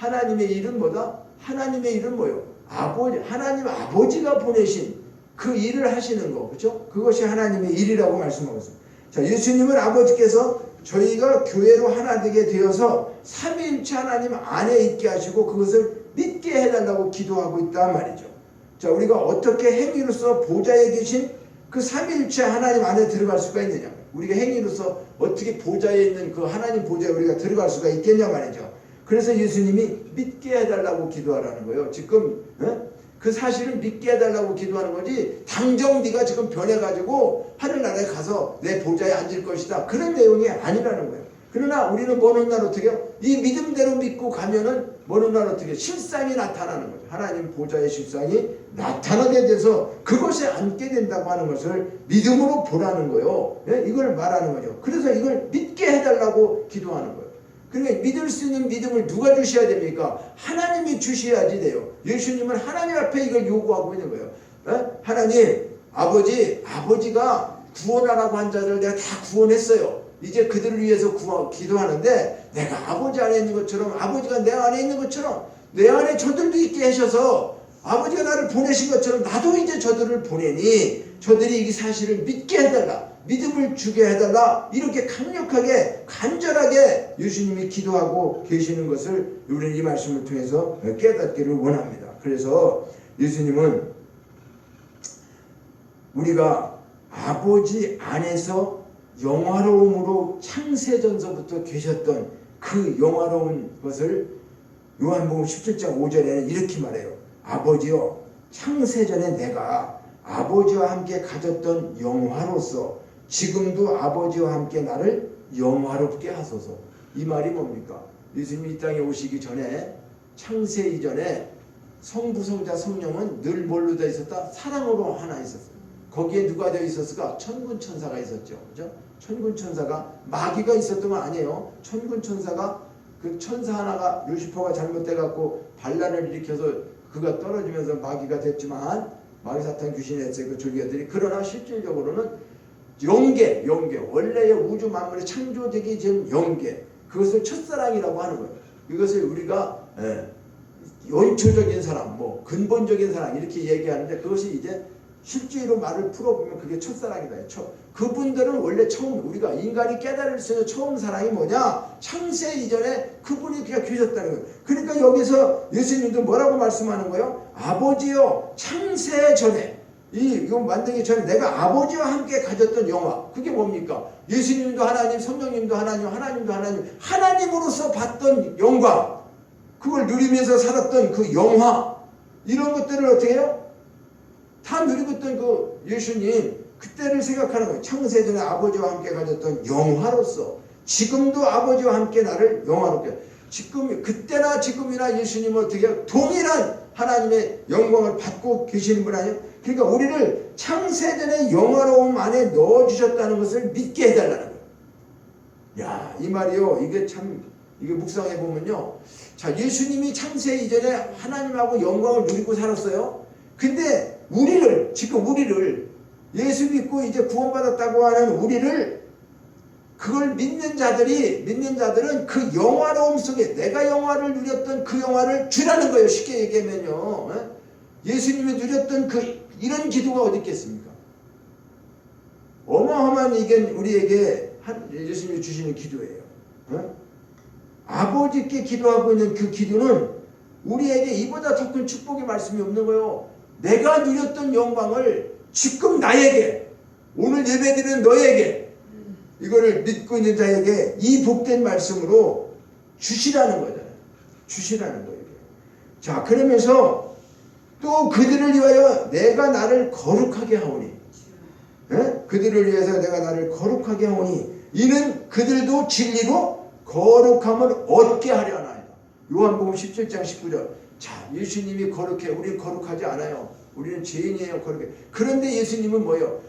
하나님의 일은 뭐다? 하나님의 일은 뭐요? 하나님 아버지가 보내신 그 일을 하시는 거, 그렇죠? 그것이 하나님의 일이라고 말씀하고 있습니다. 자, 예수님은 아버지께서 저희가 교회로 하나 되게 되어서 삼위일체 하나님 안에 있게 하시고 그것을 믿게 해달라고 기도하고 있단 말이죠. 자, 우리가 어떻게 행위로서 보좌에 계신 그 삼위일체 하나님 안에 들어갈 수가 있느냐? 우리가 행위로서 어떻게 보좌에 있는 그 하나님 보좌에 우리가 들어갈 수가 있겠냐 말이죠. 그래서 예수님이 믿게 해달라고 기도하라는 거예요. 지금 그 사실을 믿게 해달라고 기도하는 거지, 당장 네가 지금 변해가지고 하늘나라에 가서 내 보좌에 앉을 것이다, 그런 내용이 아니라는 거예요. 그러나 우리는 먼 훗날 어떻게 해요? 이 믿음대로 믿고 가면은 먼 훗날 어떻게 실상이 나타나는 거죠. 하나님 보좌의 실상이 나타나게 돼서 그것에 앉게 된다고 하는 것을 믿음으로 보라는 거예요. 이걸 말하는 거죠. 그래서 이걸 믿게 해달라고 기도하는 거예요. 그러니까 믿을 수 있는 믿음을 누가 주셔야 됩니까? 하나님이 주셔야지 돼요. 예수님은 하나님 앞에 이걸 요구하고 있는 거예요. 하나님, 아버지가 구원하라고 한 자들을 내가 다 구원했어요. 이제 그들을 위해서 기도하는데, 내가 아버지 안에 있는 것처럼, 아버지가 내 안에 있는 것처럼 내 안에 저들도 있게 하셔서 아버지가 나를 보내신 것처럼 나도 이제 저들을 보내니 저들이 이 사실을 믿게 해달라, 믿음을 주게 해달라, 이렇게 강력하게 간절하게 예수님이 기도하고 계시는 것을 우리는 이 말씀을 통해서 깨닫기를 원합니다. 그래서 예수님은 우리가 아버지 안에서 영화로움으로 창세전서부터 계셨던 그 영화로운 것을 요한복음 17장 5절에는 이렇게 말해요. 아버지여, 창세전에 내가 아버지와 함께 가졌던 영화로서 지금도 아버지와 함께 나를 영화롭게 하소서. 이 말이 뭡니까? 예수님이 이 땅에 오시기 전에, 창세 이전에 성부, 성자, 성령은 늘 뭘로 되어 있었다? 사랑으로 하나 있었어요. 거기에 누가 되어 있었을까? 천군 천사가 있었죠. 그죠? 천군 천사가, 마귀가 있었던 건 아니에요. 천군 천사가, 그 천사 하나가, 루시퍼가 잘못돼갖고 반란을 일으켜서 그가 떨어지면서 마귀가 됐지만, 마귀 사탄 귀신이 했어요. 그 졸개들이. 그러나 실질적으로는 영계, 원래의 우주 만물의 창조되기 전 영계, 그것을 첫사랑이라고 하는 거예요. 이것을 우리가 원초적인 사람, 근본적인 사랑 이렇게 얘기하는데, 그것이 이제 실제로 말을 풀어보면 그게 첫사랑이다. 그분들은 원래 처음, 우리가 인간이 깨달을 수 있는 처음 사랑이 뭐냐? 창세 이전에 그분이 그냥 계셨다는 거예요. 그러니까 여기서 예수님도 뭐라고 말씀하는 거예요? 아버지요, 창세 전에, 이거 만들기 전에 내가 아버지와 함께 가졌던 영화, 그게 뭡니까? 예수님도 하나님, 성령님도 하나님, 하나님도 하나님, 하나님으로서 봤던 영광, 그걸 누리면서 살았던 그 영화, 이런 것들을 어떻게 해요? 다 누리고 있던 그 예수님, 그때를 생각하는 거예요. 창세전에 아버지와 함께 가졌던 영화로서 지금도 아버지와 함께 나를 영화롭게, 지금 그때나 지금이나 예수님은 어떻게 해요? 동일한 하나님의 영광을 받고 계시는 분 아니에요? 그러니까 우리를 창세전의 영화로움 안에 넣어주셨다는 것을 믿게 해달라는 거예요. 야, 이 말이요, 이게 참, 이게 묵상해 보면요, 자, 예수님이 창세 이전에 하나님하고 영광을 누리고 살았어요. 근데 지금 우리를, 예수 믿고 이제 구원받았다고 하는 우리를, 그걸 믿는 자들은 그 영화로움 속에 내가 영화를 누렸던 그 영화를 주라는 거예요. 쉽게 얘기하면요. 예수님이 누렸던 이런 기도가 어디 있겠습니까? 어마어마한 이게 우리에게 예수님이 주시는 기도예요. 아버지께 기도하고 있는 그 기도는 우리에게 이보다 더 큰 축복의 말씀이 없는 거예요. 내가 누렸던 영광을 지금 나에게, 오늘 예배드리는 너에게, 이거를 믿고 있는 자에게 이 복된 말씀으로 주시라는 거잖아요. 주시라는 거예요. 자, 그러면서 또 그들을 위하여 내가 나를 거룩하게 하오니, 그들을 위해서 내가 나를 거룩하게 하오니 이는 그들도 진리로 거룩함을 얻게 하려 하나이다. 요한복음 17장 19절. 자, 예수님이 거룩해. 우리는 거룩하지 않아요. 우리는 죄인이에요. 거룩해. 그런데 예수님은 뭐예요?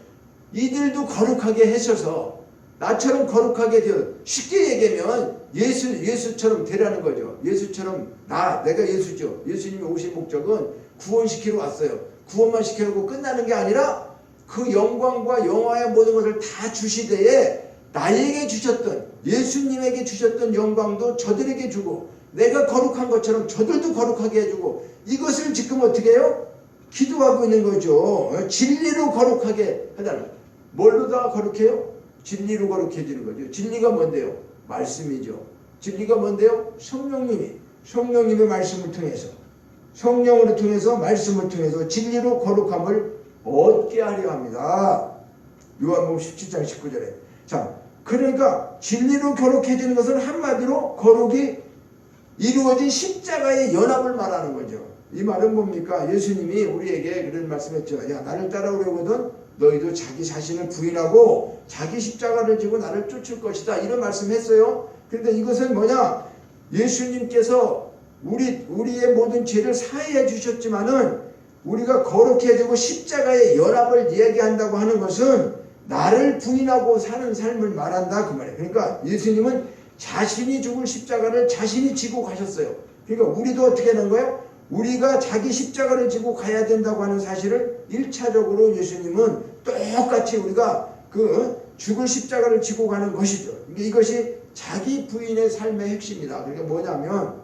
이들도 거룩하게 하셔서 나처럼 거룩하게 되어, 쉽게 얘기하면 예수처럼 되라는 거죠. 예수처럼, 내가 예수죠. 예수님이 오신 목적은 구원시키러 왔어요. 구원만 시켜놓고 끝나는 게 아니라 그 영광과 영화의 모든 것을 다 주시되에 나에게 주셨던, 예수님에게 주셨던 영광도 저들에게 주고, 내가 거룩한 것처럼 저들도 거룩하게 해주고, 이것을 지금 어떻게 해요? 기도하고 있는 거죠. 진리로 거룩하게 해달라. 뭘로 다 거룩해요? 진리로 거룩해지는 거죠. 진리가 뭔데요? 말씀이죠. 진리가 뭔데요? 성령님의 말씀을 통해서, 성령으로 통해서, 말씀을 통해서 진리로 거룩함을 얻게 하려 합니다. 요한복음 17장 19절에. 자, 그러니까 진리로 거룩해지는 것은 한마디로 거룩이 이루어진 십자가의 연합을 말하는 거죠. 이 말은 뭡니까? 예수님이 우리에게 그런 말씀했죠. 야, 나를 따라오려거든 너희도 자기 자신을 부인하고 자기 십자가를 지고 나를 쫓을 것이다. 이런 말씀했어요. 그런데 이것은 뭐냐? 예수님께서 우리의 모든 죄를 사해해 주셨지만은 우리가 거룩해지고 십자가의 연합을 이야기한다고 하는 것은 나를 부인하고 사는 삶을 말한다 그 말이에요. 그러니까 예수님은 자신이 죽을 십자가를 자신이 지고 가셨어요. 그러니까 우리도 어떻게 하는 거예요? 우리가 자기 십자가를 지고 가야 된다고 하는 사실을 1차적으로 예수님은 똑같이 우리가 그 죽을 십자가를 지고 가는 것이죠. 이것이 자기 부인의 삶의 핵심이다. 그러니까 뭐냐면,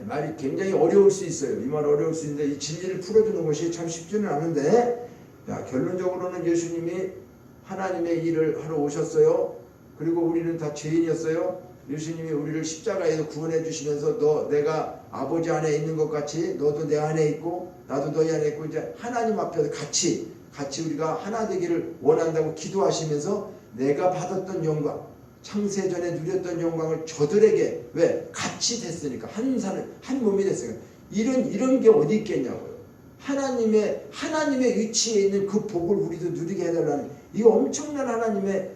말이 굉장히 어려울 수 있어요. 이 말 어려울 수 있는데 이 진리를 풀어주는 것이 참 쉽지는 않은데, 결론적으로는 예수님이 하나님의 일을 하러 오셨어요. 그리고 우리는 다 죄인이었어요. 예수님이 우리를 십자가에서 구원해 주시면서 내가 아버지 안에 있는 것 같이 너도 내 안에 있고 나도 너희 안에 있고 이제 하나님 앞에서 같이 우리가 하나 되기를 원한다고 기도하시면서 내가 받았던 영광, 창세전에 누렸던 영광을 저들에게, 왜? 같이 됐으니까, 한 몸이 됐으니까. 이런 게 어디 있겠냐고요. 하나님의 위치에 있는 그 복을 우리도 누리게 해달라는, 이 엄청난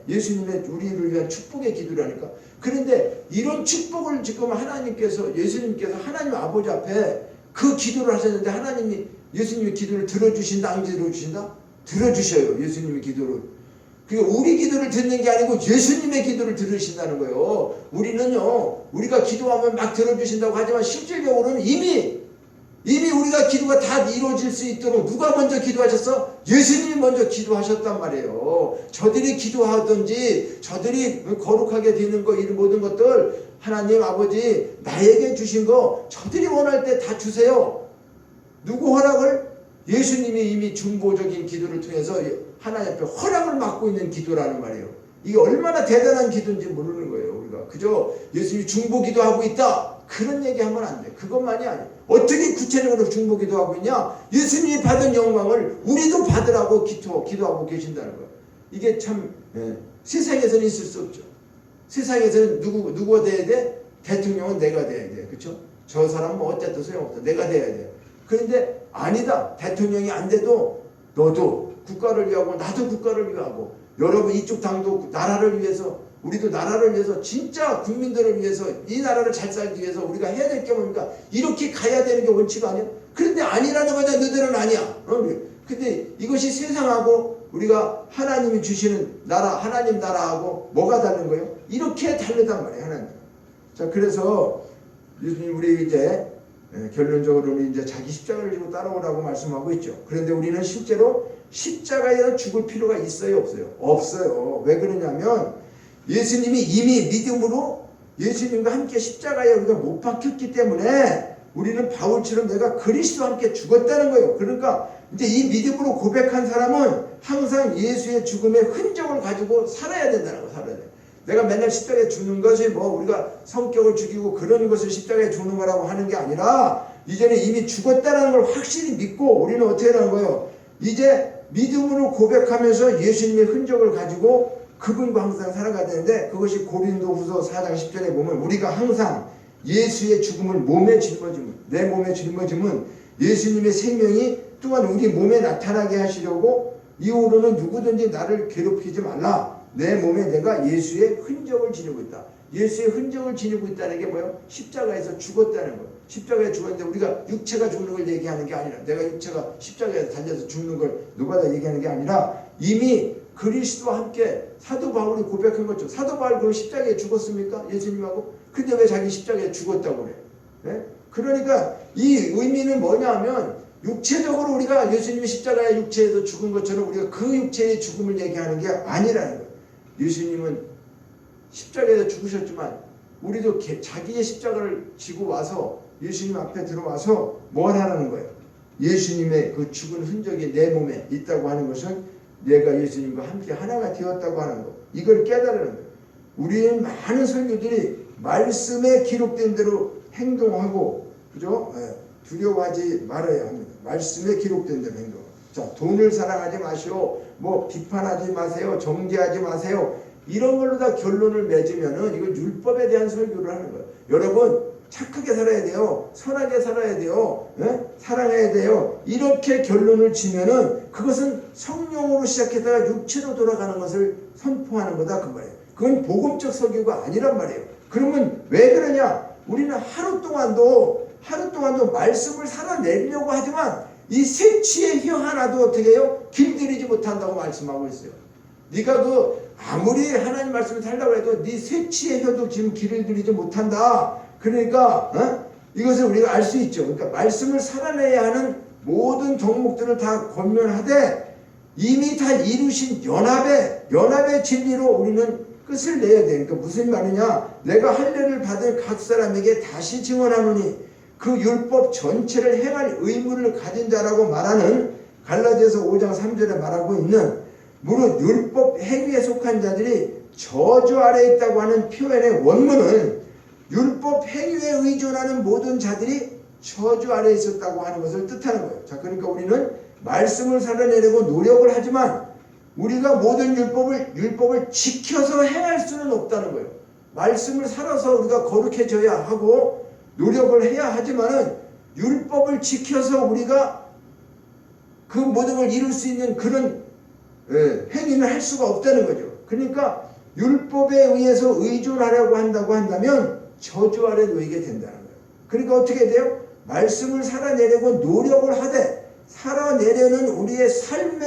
예수님의 우리를 위한 축복의 기도라니까. 그런데 이런 축복을 지금 예수님께서 하나님 아버지 앞에 그 기도를 하셨는데 예수님의 기도를 들어주신다, 안 들어주신다? 들어주셔요. 예수님의 기도를. 그러니까 우리 기도를 듣는 게 아니고 예수님의 기도를 들으신다는 거예요. 우리가 기도하면 막 들어주신다고 하지만 실질적으로는 이미 우리가 기도가 다 이루어질 수 있도록 누가 먼저 기도하셨어? 예수님이 먼저 기도하셨단 말이에요. 저들이 기도하든지 저들이 거룩하게 되는 거, 이런 모든 것들 하나님 아버지 나에게 주신 거 저들이 원할 때 다 주세요. 누구 허락을? 예수님이 이미 중보적인 기도를 통해서 하나님 앞에 허락을 받고 있는 기도라는 말이에요. 이게 얼마나 대단한 기도인지 모르는 거예요. 우리가 그저 예수님이 중보 기도하고 있다, 그런 얘기하면 안 돼. 그것만이 아니에요. 어떻게 구체적으로 중보 기도하고 있냐? 예수님이 받은 영광을 우리도 받으라고 기도하고 계신다는 거예요. 이게 참 세상에서는 있을 수 없죠. 세상에서는 누구가 돼야 돼? 대통령은 내가 돼야 돼. 그렇죠? 저 사람은 어쨌든 소용없다. 내가 돼야 돼. 그런데 아니다. 대통령이 안 돼도 너도 국가를 위하고 나도 국가를 위하고 여러분 이쪽 당도 나라를 위해서, 우리도 나라를 위해서, 진짜 국민들을 위해서, 이 나라를 잘 살기 위해서 우리가 해야 될 게 뭡니까? 이렇게 가야 되는 게 원칙 아니야? 그런데 아니라는 거냐? 너희들은 아니야. 근데 이것이 세상하고 우리가 하나님이 주시는 나라, 하나님 나라하고 뭐가 다른 거예요? 이렇게 다르단 말이에요. 하나님. 자, 그래서 우리 이제 결론적으로 이제 자기 십자가를 지고 따라오라고 말씀하고 있죠. 그런데 우리는 실제로 십자가에 죽을 필요가 있어요, 없어요? 없어요. 왜 그러냐면 예수님이 이미 믿음으로 예수님과 함께 십자가에 우리가 못 박혔기 때문에 우리는 바울처럼 내가 그리스도와 함께 죽었다는 거예요. 그러니까 이제 이 믿음으로 고백한 사람은 항상 예수의 죽음의 흔적을 가지고 살아야 된다는 거예요. 살아야 돼. 내가 맨날 십자가에 죽는 것이 우리가 성격을 죽이고 그런 것을 십자가에 죽는 거라고 하는 게 아니라 이제는 이미 죽었다는 걸 확실히 믿고 우리는 어떻게 하는 거예요? 이제 믿음으로 고백하면서 예수님의 흔적을 가지고 그분과 항상 살아가야 되는데, 그것이 고린도후서 4장 10절에 보면 우리가 항상 예수의 죽음을 내 몸에 짊어짐은 예수님의 생명이 또한 우리 몸에 나타나게 하시려고 이후로는 누구든지 나를 괴롭히지 말라. 내 몸에 내가 예수의 흔적을 지니고 있다. 예수의 흔적을 지니고 있다는 게 뭐예요? 십자가에서 죽었다는 거예요. 십자가에 죽었는데 우리가 육체가 죽는 걸 얘기하는 게 아니라, 내가 육체가 십자가에서 달려서 죽는 걸 누가 다 얘기하는 게 아니라 이미 그리스도와 함께 사도 바울이 고백한 것처럼, 사도 바울 그럼 십자가에 죽었습니까? 예수님하고? 근데 왜 자기 십자가에 죽었다고 그래? 네? 그러니까 이 의미는 뭐냐면 육체적으로 우리가 예수님이 십자가의 육체에서 죽은 것처럼 우리가 그 육체의 죽음을 얘기하는 게 아니라는 거예요. 예수님은 십자가에서 죽으셨지만 우리도 자기의 십자가를 지고 와서 예수님 앞에 들어와서 뭘 하라는 거예요? 예수님의 그 죽은 흔적이 내 몸에 있다고 하는 것은 내가 예수님과 함께 하나가 되었다고 하는 거. 이걸 깨달으는 거예요. 우리의 많은 설교들이 말씀에 기록된 대로 행동하고, 그죠? 두려워하지 말아야 합니다. 말씀에 기록된 대로 행동. 자, 돈을 사랑하지 마시오. 뭐 비판하지 마세요. 정죄하지 마세요. 이런 걸로 다 결론을 맺으면은 이건 율법에 대한 설교를 하는 거예요. 여러분 착하게 살아야 돼요. 선하게 살아야 돼요. 사랑해야 돼요. 이렇게 결론을 지면은 그것은 성령으로 시작했다가 육체로 돌아가는 것을 선포하는 거다 그 말이에요. 그건 복음적 설교가 아니란 말이에요. 그러면 왜 그러냐? 우리는 하루 동안도 말씀을 살아내려고 하지만 이 새치의 혀 하나도 어떻게 해요? 길들이지 못한다고 말씀하고 있어요. 네가 아무리 하나님 말씀을 살려고 해도 네 새치의 혀도 지금 길을 들이지 못한다. 그러니까 이것을 우리가 알 수 있죠. 그러니까 말씀을 살아내야 하는 모든 덕목들을 다 권면하되 이미 다 이루신 연합의 진리로 우리는 끝을 내야 돼. 그러니까 무슨 말이냐? 내가 할례를 받은 각 사람에게 다시 증언하노니 그 율법 전체를 행할 의무를 가진 자라고 말하는 갈라디아서 5장 3절에 말하고 있는 무릇 율법 행위에 속한 자들이 저주 아래에 있다고 하는 표현의 원문은 율법 행위에 의존하는 모든 자들이 저주 아래에 있었다고 하는 것을 뜻하는 거예요. 자, 그러니까 우리는 말씀을 살아내려고 노력을 하지만 우리가 모든 율법을 지켜서 행할 수는 없다는 거예요. 말씀을 살아서 우리가 거룩해져야 하고 노력을 해야 하지만은 율법을 지켜서 우리가 그 모든 걸 이룰 수 있는 그런 행위는 할 수가 없다는 거죠. 그러니까 율법에 의해서 의존하려고 한다고 한다면 저주 아래 놓이게 된다는 거예요. 그러니까 어떻게 돼요? 말씀을 살아내려고 노력을 하되 살아내려는 우리의 삶의